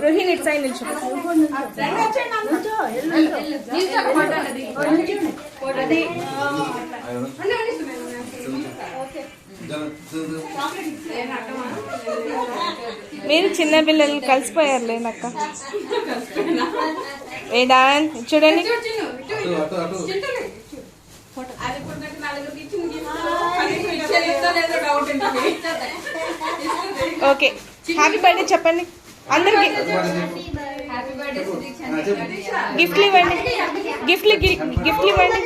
రోహిణి ఇటు సైడ్ నిల్చో. మీరు చిన్నపిల్లలు కలిసిపోయారులే అక్క. ఏదా చూడండి. ఓకే హ్యాపీ బర్త్డే చెప్పండి అందరికి. గిఫ్ట్లు ఇవ్వండి, గిఫ్ట్లు ఇవ్వండి.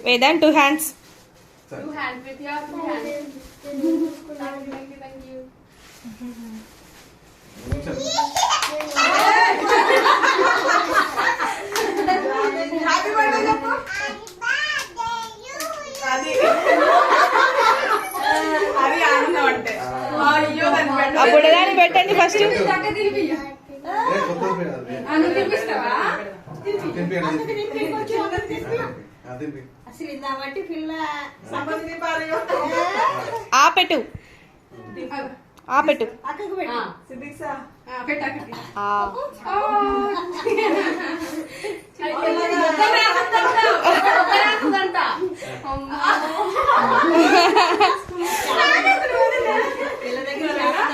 Vedant 2 hands. with your 2 hands. Thank you. Happy birthday Jappu. అది ఆనందం అంటే అయ్యో దాన్ని పెట్టండి. ఆ బుడదాన్ని పెట్టండి ఫస్ట్. ఆపెట్టు ఆపెట్టు.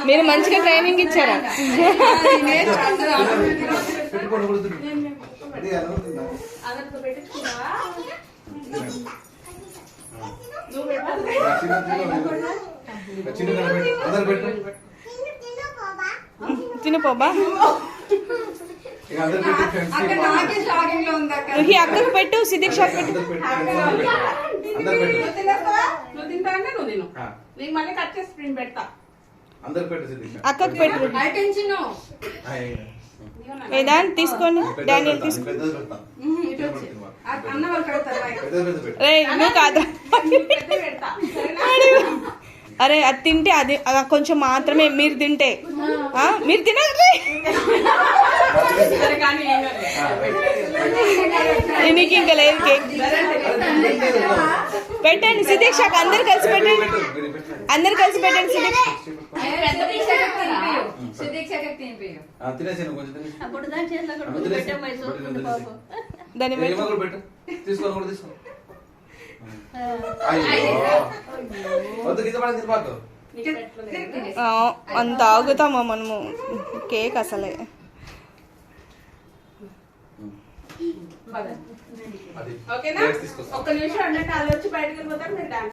మీరు మంచిగా ట్రైనింగ్ ఇచ్చారా? తినిపోబా. అక్కకు పెట్టు, సిద్దిక్ షాక్ పెట్టు. అక్కకు పెట్టు. వేదాంత్ తీసుకోండి, డానియల్ తీసుకో. నువ్వు కాదా? అరే అది తింటే అది కొంచెం మాత్రమే, మీరు తింటే మీరు తినగలరే. నీకు ఇంకా లేదు కేక్. పెట్టండి సిద్దిక్ షాక్, అందరు కలిసి పెట్టండి, అందరు కలిసి పెట్టండి. అంత ఆగుతామా మనము? కేక్ అసలే ఒక్క నిమిషం అంటే వచ్చి బయటకు వెళ్ళిపోతారు.